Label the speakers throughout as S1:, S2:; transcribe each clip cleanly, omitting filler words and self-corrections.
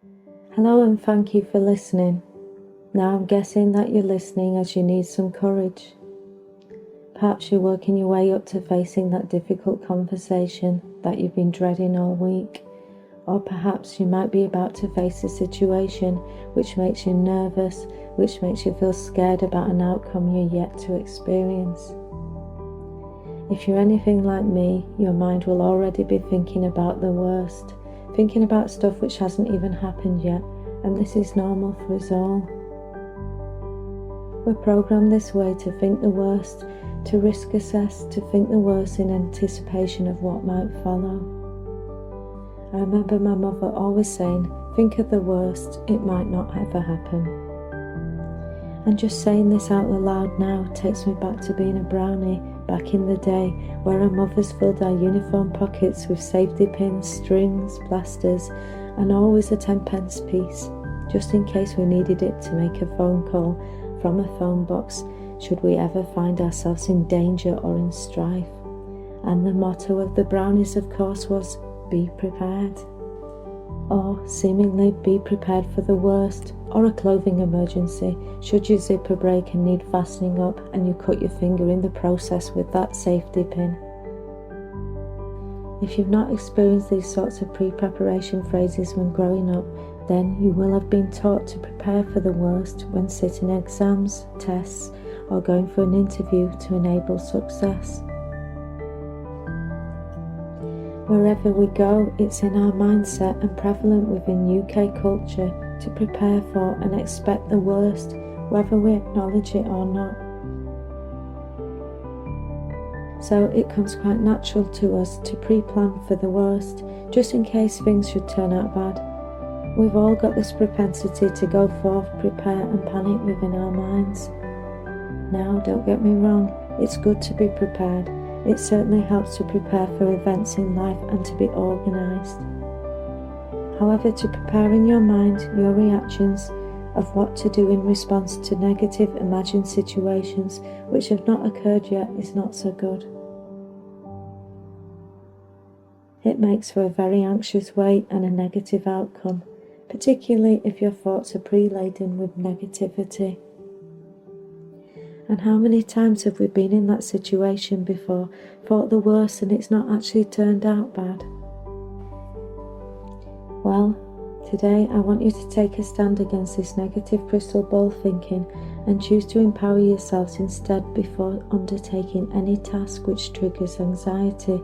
S1: Hello and thank you for listening. Now I'm guessing that you're listening as you need some courage. Perhaps you're working your way up to facing that difficult conversation that you've been dreading all week. Or perhaps you might be about to face a situation which makes you nervous, which makes you feel scared about an outcome you're yet to experience. If you're anything like me, your mind will already be thinking about the worst, thinking about stuff which hasn't even happened yet, and this is normal for us all. We're programmed this way to think the worst, to risk assess, to think the worst in anticipation of what might follow. I remember my mother always saying, think of the worst, it might not ever happen. And just saying this out loud now takes me back to being a brownie back in the day, where our mothers filled our uniform pockets with safety pins, strings, plasters, and always a 10-pence piece, just in case we needed it to make a phone call from a phone box should we ever find ourselves in danger or in strife. And the motto of the brownies, of course, was, be prepared. Or seemingly be prepared for the worst, or a clothing emergency, should your zipper break and need fastening up and you cut your finger in the process with that safety pin. If you've not experienced these sorts of pre-preparation phrases when growing up, then you will have been taught to prepare for the worst when sitting exams, tests, or going for an interview to enable success. Wherever we go, it's in our mindset and prevalent within UK culture to prepare for and expect the worst, whether we acknowledge it or not. So it comes quite natural to us to pre-plan for the worst, just in case things should turn out bad. We've all got this propensity to go forth, prepare and panic within our minds. Now, don't get me wrong, it's good to be prepared. It certainly helps to prepare for events in life and to be organised. However, to prepare in your mind your reactions of what to do in response to negative imagined situations which have not occurred yet is not so good. It makes for a very anxious wait and a negative outcome, particularly if your thoughts are pre-laden with negativity. And how many times have we been in that situation before, thought the worst and it's not actually turned out bad? Well, today I want you to take a stand against this negative crystal ball thinking and choose to empower yourselves instead before undertaking any task which triggers anxiety.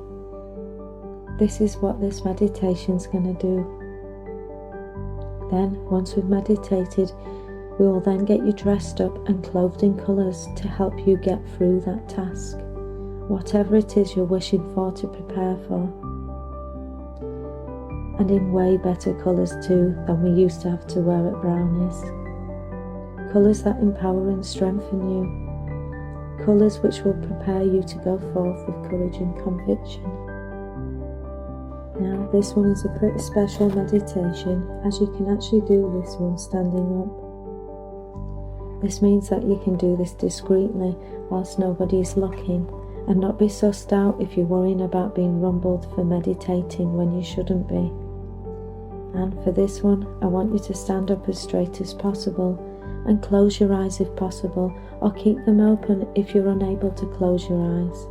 S1: This is what this meditation is going to do. Then, once we've meditated, we will then get you dressed up and clothed in colours to help you get through that task, whatever it is you're wishing for to prepare for. And in way better colours too than we used to have to wear at Brownies. Colours that empower and strengthen you. Colours which will prepare you to go forth with courage and conviction. Now, this one is a pretty special meditation, as you can actually do this one standing up. This means that you can do this discreetly whilst nobody is looking, and not be sussed out if you're worrying about being rumbled for meditating when you shouldn't be. And for this one, I want you to stand up as straight as possible and close your eyes if possible, or keep them open if you're unable to close your eyes.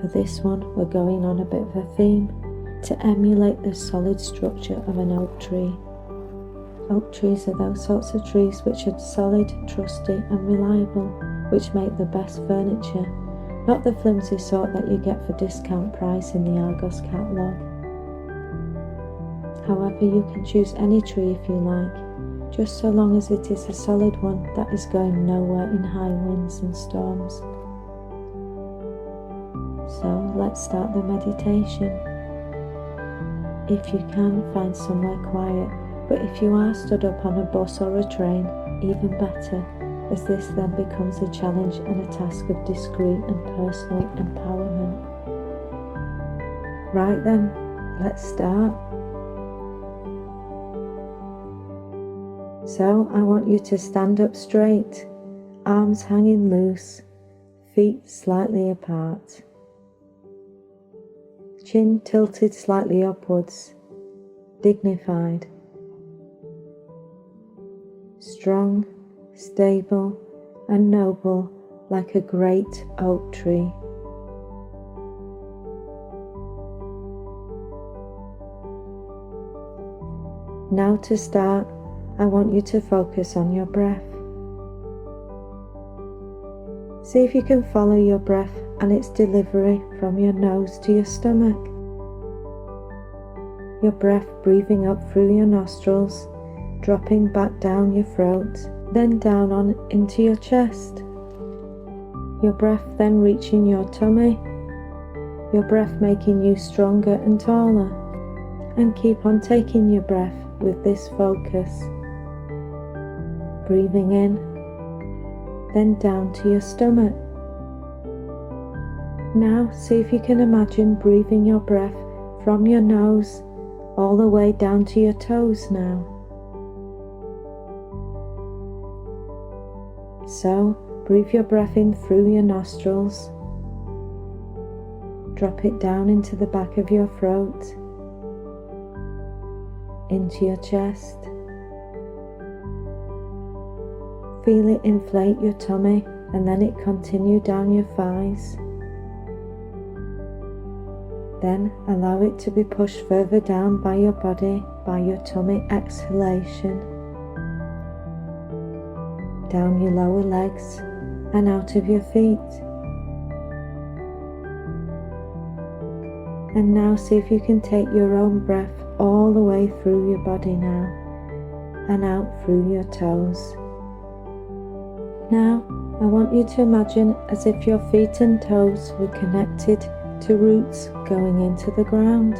S1: For this one, we're going on a bit of a theme to emulate the solid structure of an oak tree. Oak trees are those sorts of trees which are solid, trusty and reliable, which make the best furniture, not the flimsy sort that you get for discount price in the Argos catalogue. However, you can choose any tree if you like, just so long as it is a solid one that is going nowhere in high winds and storms. So let's start the meditation. If you can, find somewhere quiet, but if you are stood up on a bus or a train, even better, as this then becomes a challenge and a task of discreet and personal empowerment. Right then, let's start. So I want you to stand up straight, arms hanging loose, feet slightly apart. Chin tilted slightly upwards, dignified, strong, stable, and noble like a great oak tree. Now to start, I want you to focus on your breath. See if you can follow your breath and its delivery from your nose to your stomach. Your breath breathing up through your nostrils, dropping back down your throat, then down on into your chest. Your breath then reaching your tummy. Your breath making you stronger and taller. And keep on taking your breath with this focus. Breathing in, then down to your stomach. Now see if you can imagine breathing your breath from your nose all the way down to your toes now. So breathe your breath in through your nostrils. Drop it down into the back of your throat, into your chest. Feel it inflate your tummy and then it continue down your thighs. Then allow it to be pushed further down by your body, by your tummy exhalation. Down your lower legs and out of your feet. And now see if you can take your own breath all the way through your body now and out through your toes. Now I want you to imagine as if your feet and toes were connected to roots going into the ground,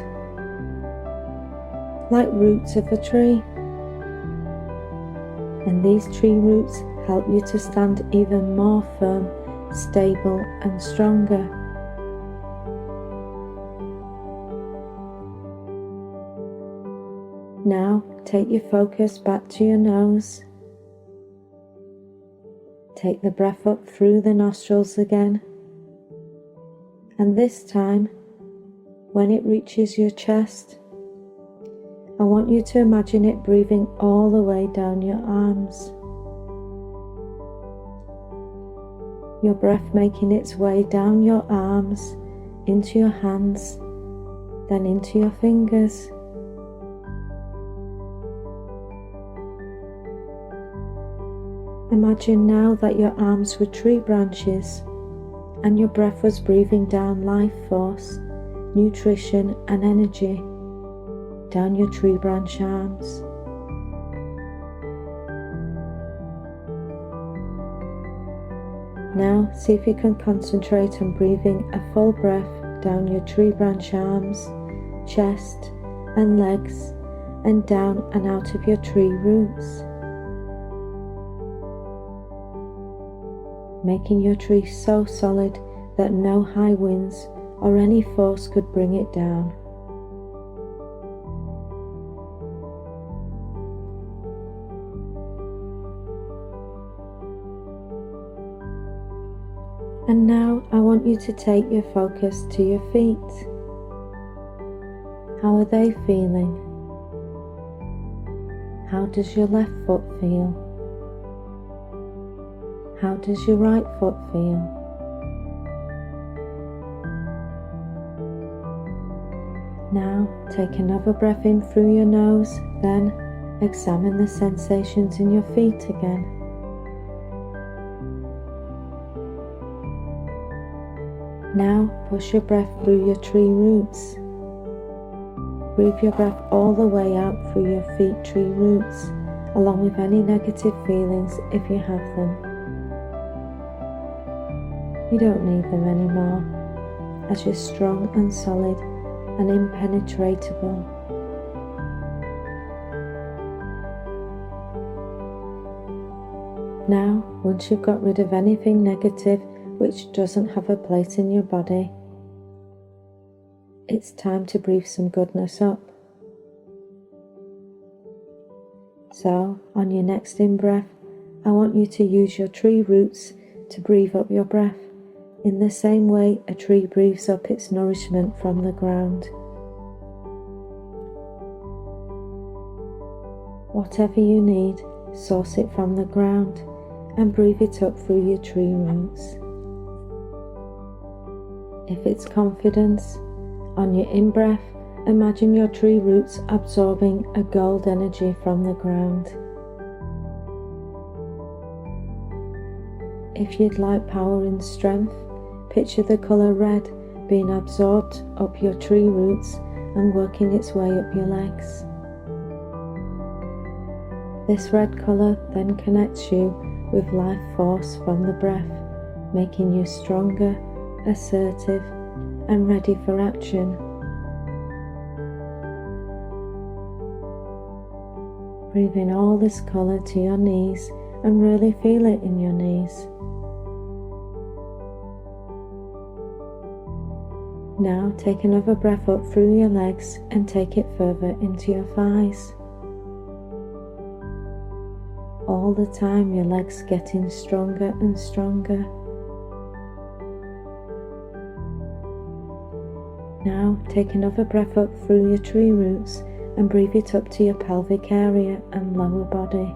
S1: like roots of a tree. And these tree roots help you to stand even more firm, stable and stronger. Now take your focus back to your nose. Take the breath up through the nostrils again. And this time, when it reaches your chest, I want you to imagine it breathing all the way down your arms. Your breath making its way down your arms, into your hands, then into your fingers. Imagine now that your arms were tree branches and your breath was breathing down life force, nutrition and energy down your tree branch arms. Now see if you can concentrate on breathing a full breath down your tree branch arms, chest and legs and down and out of your tree roots. Making your tree so solid that no high winds or any force could bring it down. And now I want you to take your focus to your feet. How are they feeling? How does your left foot feel? How does your right foot feel? Now take another breath in through your nose, then examine the sensations in your feet again. Now push your breath through your tree roots. Breathe your breath all the way out through your feet tree roots, along with any negative feelings if you have them. You don't need them anymore, as you're strong and solid and impenetrable. Now, once you've got rid of anything negative which doesn't have a place in your body, it's time to breathe some goodness up. So, on your next in-breath, I want you to use your tree roots to breathe up your breath, in the same way a tree breathes up its nourishment from the ground. Whatever you need, source it from the ground and breathe it up through your tree roots. If it's confidence, on your in-breath, imagine your tree roots absorbing a gold energy from the ground. If you'd like power and strength, picture the colour red being absorbed up your tree roots and working its way up your legs. This red colour then connects you with life force from the breath, making you stronger, assertive, and ready for action. Breathe in all this colour to your knees and really feel it in your knees. Now take another breath up through your legs and take it further into your thighs. All the time your legs getting stronger and stronger. Now take another breath up through your tree roots and breathe it up to your pelvic area and lower body.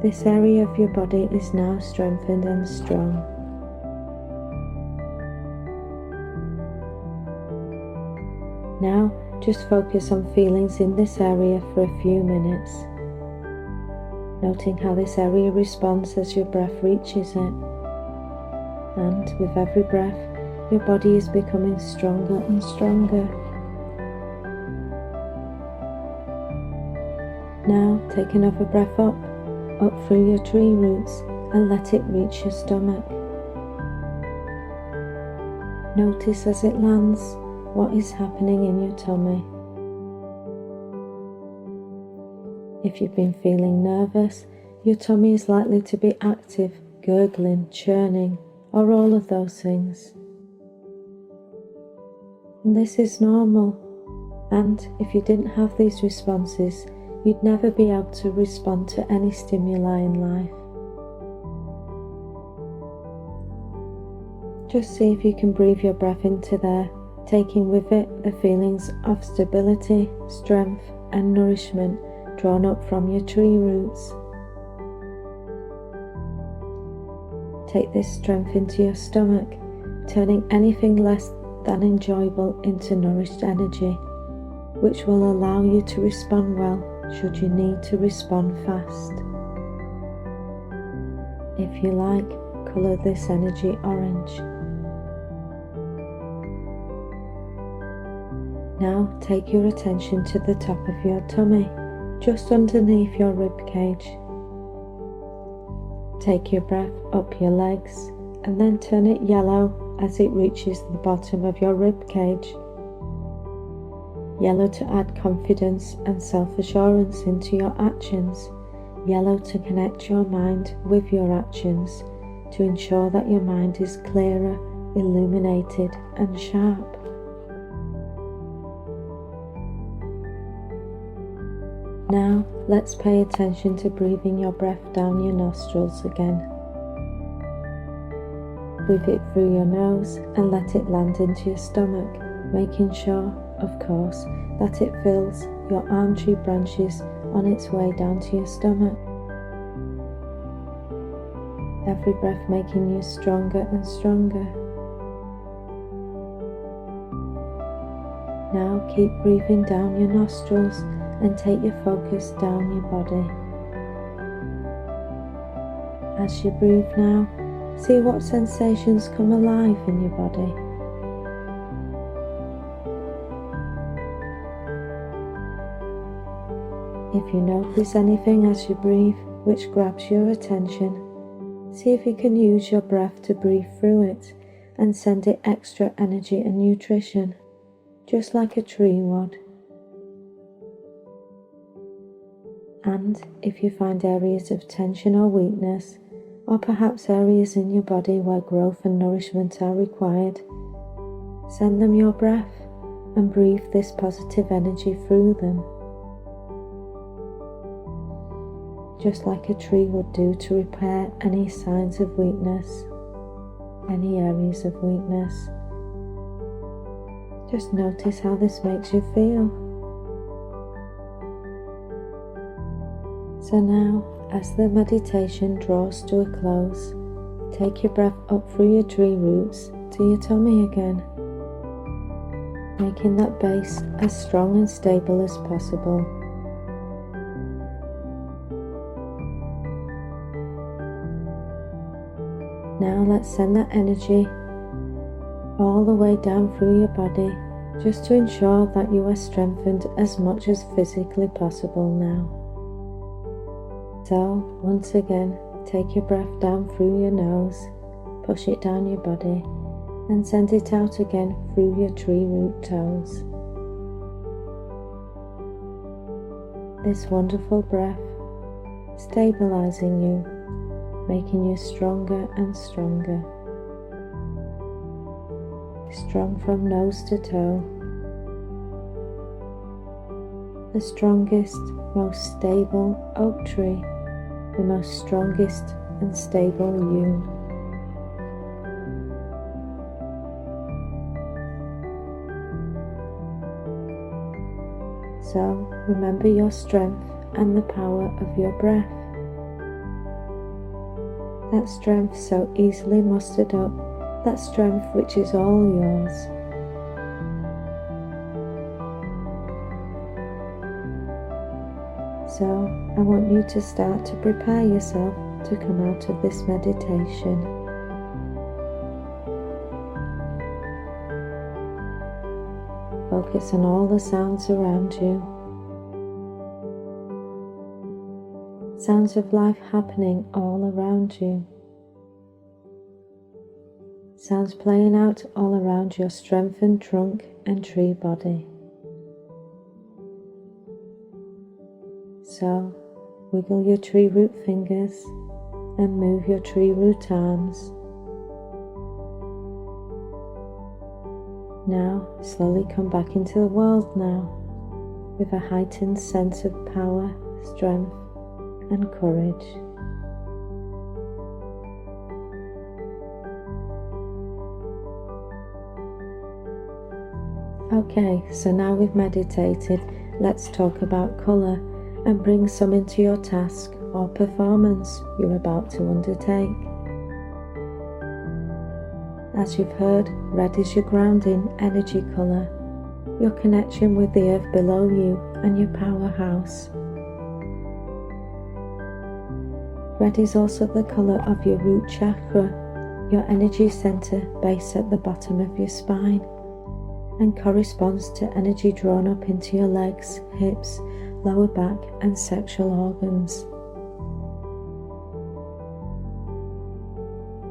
S1: This area of your body is now strengthened and strong. Now just focus on feelings in this area for a few minutes, noting how this area responds as your breath reaches it. And with every breath, your body is becoming stronger and stronger. Now take another breath up through your tree roots and let it reach your stomach. Notice as it lands what is happening in your tummy. If you've been feeling nervous, your tummy is likely to be active, gurgling, churning, or all of those things. And this is normal, and if you didn't have these responses, you'd never be able to respond to any stimuli in life. Just see if you can breathe your breath into there, taking with it the feelings of stability, strength, and nourishment drawn up from your tree roots. Take this strength into your stomach, turning anything less than enjoyable into nourished energy, which will allow you to respond well should you need to respond fast. If you like, colour this energy orange. Now take your attention to the top of your tummy, just underneath your rib cage. Take your breath up your legs and then turn it yellow as it reaches the bottom of your rib cage. Yellow to add confidence and self-assurance into your actions. Yellow to connect your mind with your actions to ensure that your mind is clearer, illuminated and sharp. Now let's pay attention to breathing your breath down your nostrils again. Breathe it through your nose and let it land into your stomach, making sure, of course, that it fills your arm tree branches on its way down to your stomach. Every breath making you stronger and stronger. Now keep breathing down your nostrils and take your focus down your body. As you breathe now, see what sensations come alive in your body. If you notice anything as you breathe which grabs your attention, see if you can use your breath to breathe through it and send it extra energy and nutrition, just like a tree would. And if you find areas of tension or weakness, or perhaps areas in your body where growth and nourishment are required, send them your breath and breathe this positive energy through them. Just like a tree would do to repair any signs of weakness, any areas of weakness. Just notice how this makes you feel. So now, as the meditation draws to a close, take your breath up through your tree roots to your tummy again, making that base as strong and stable as possible. Now let's send that energy all the way down through your body, just to ensure that you are strengthened as much as physically possible now. So, once again, take your breath down through your nose, push it down your body, and send it out again through your tree root toes. This wonderful breath, stabilizing you, making you stronger and stronger. Strong from nose to toe. The strongest, most stable oak tree, the most strongest and stable you. So remember your strength and the power of your breath. That strength so easily mustered up, that strength which is all yours. So I want you to start to prepare yourself to come out of this meditation. Focus on all the sounds around you. Sounds of life happening all around you. Sounds playing out all around your strengthened trunk and tree body. So, wiggle your tree root fingers and move your tree root arms. Now, slowly come back into the world now, with a heightened sense of power, strength, and courage. Okay, so now we've meditated, let's talk about colour and bring some into your task or performance you're about to undertake. As you've heard, red is your grounding energy colour, your connection with the earth below you and your powerhouse. Red is also the colour of your root chakra, your energy centre based at the bottom of your spine, and corresponds to energy drawn up into your legs, hips, lower back and sexual organs.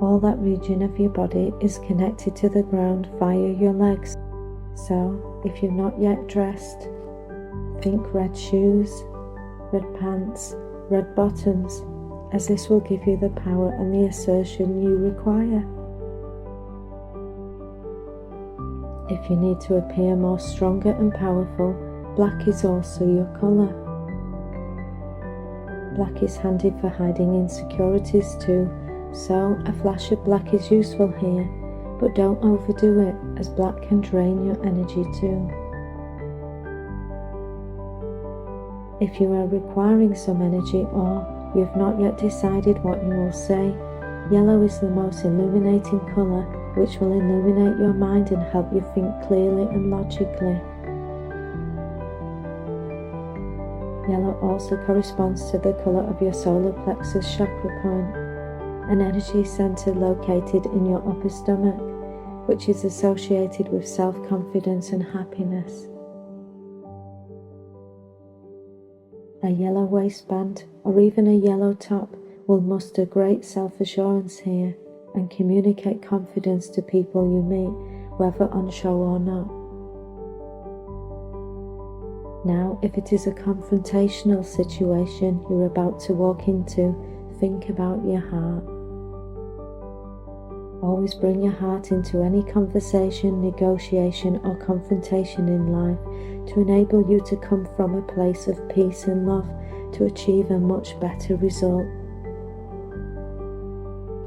S1: All that region of your body is connected to the ground via your legs. So, if you're not yet dressed, think red shoes, red pants, red bottoms, as this will give you the power and the assertion you require. If you need to appear more stronger and powerful, black is also your colour. Black is handy for hiding insecurities too, so a flash of black is useful here, but don't overdo it, as black can drain your energy too. If you are requiring some energy or you have not yet decided what you will say, yellow is the most illuminating colour, which will illuminate your mind and help you think clearly and logically. Yellow also corresponds to the colour of your solar plexus chakra point, an energy centre located in your upper stomach, which is associated with self-confidence and happiness. A yellow waistband or even a yellow top will muster great self-assurance here and communicate confidence to people you meet, whether on show or not. Now, if it is a confrontational situation you're about to walk into, think about your heart. Always bring your heart into any conversation, negotiation or confrontation in life to enable you to come from a place of peace and love to achieve a much better result.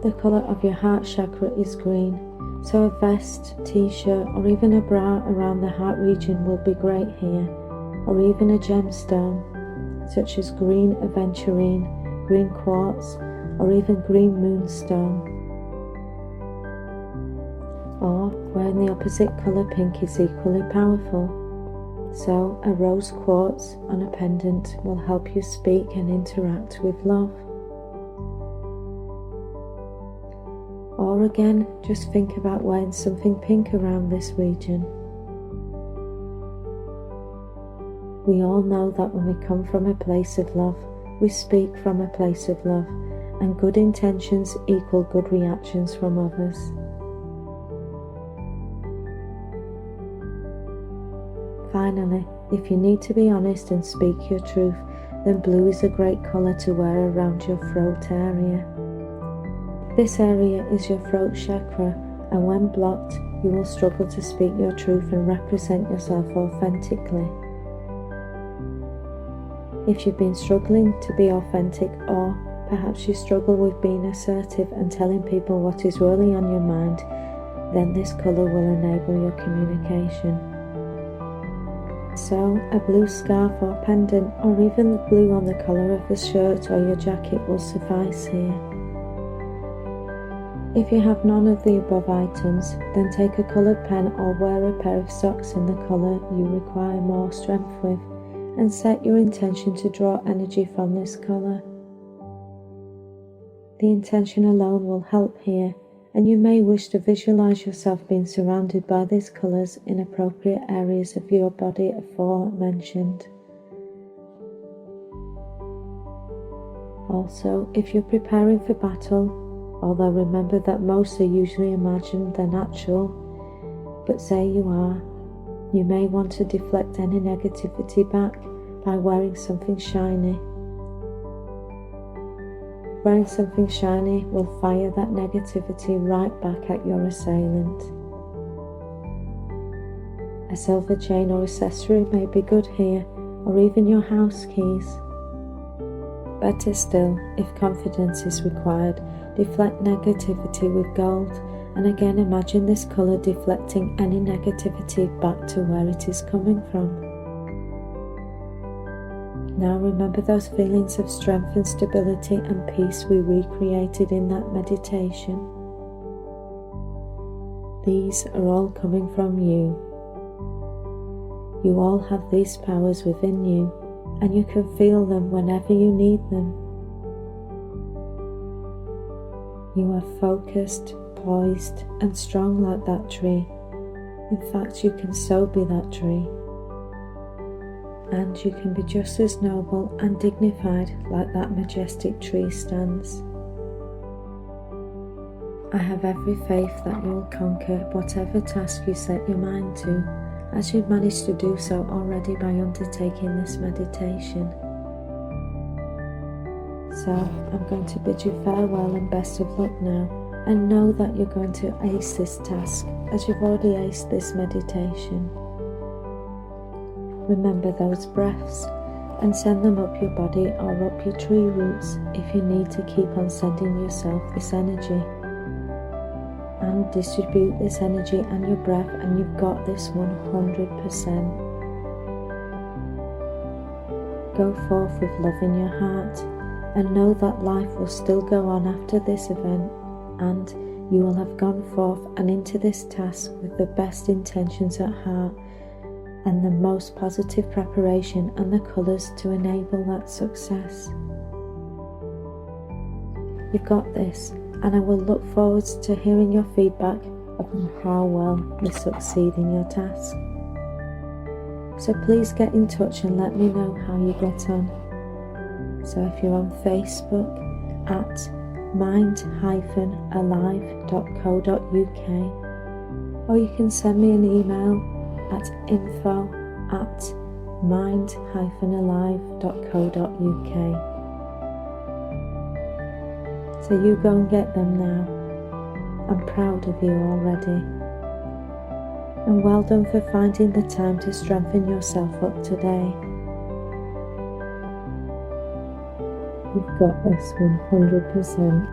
S1: The colour of your heart chakra is green, so a vest, t-shirt or even a bra around the heart region will be great here, or even a gemstone, such as green aventurine, green quartz, or even green moonstone. Or wearing the opposite colour pink is equally powerful. So a rose quartz on a pendant will help you speak and interact with love. Or again, just think about wearing something pink around this region. We all know that when we come from a place of love, we speak from a place of love, and good intentions equal good reactions from others. Finally, if you need to be honest and speak your truth, then blue is a great colour to wear around your throat area. This area is your throat chakra, and when blocked, you will struggle to speak your truth and represent yourself authentically. If you've been struggling to be authentic, or perhaps you struggle with being assertive and telling people what is really on your mind, then this colour will enable your communication. So, a blue scarf or pendant, or even the blue on the collar of a shirt or your jacket will suffice here. If you have none of the above items, then take a coloured pen or wear a pair of socks in the colour you require more strength with, and set your intention to draw energy from this colour. The intention alone will help here, and you may wish to visualise yourself being surrounded by these colours in appropriate areas of your body aforementioned. Also, if you're preparing for battle, although remember that most are usually imagined than actual, but say you are, you may want to deflect any negativity back by wearing something shiny. Wearing something shiny will fire that negativity right back at your assailant. A silver chain or accessory may be good here, or even your house keys. Better still, if confidence is required, deflect negativity with gold, and again imagine this colour deflecting any negativity back to where it is coming from. Now remember those feelings of strength and stability and peace we recreated in that meditation. These are all coming from you. You all have these powers within you, and you can feel them whenever you need them. You are focused, poised, and strong like that tree. In fact, you can so be that tree. And you can be just as noble and dignified like that majestic tree stands. I have every faith that you'll conquer whatever task you set your mind to, as you've managed to do so already by undertaking this meditation. So I'm going to bid you farewell and best of luck now, and know that you're going to ace this task as you've already aced this meditation. Remember those breaths and send them up your body or up your tree roots if you need to keep on sending yourself this energy. And distribute this energy and your breath, and you've got this 100%. Go forth with love in your heart, and know that life will still go on after this event, and you will have gone forth and into this task with the best intentions at heart and the most positive preparation and the colours to enable that success. You've got this, and I will look forward to hearing your feedback on how well you succeed in your task. So please get in touch and let me know how you get on. So if you're on Facebook at mind-alive.co.uk, or you can send me an email at info@mind-alive.co.uk. So you go and get them now. I'm proud of you already. And well done for finding the time to strengthen yourself up today. You've got this 100%.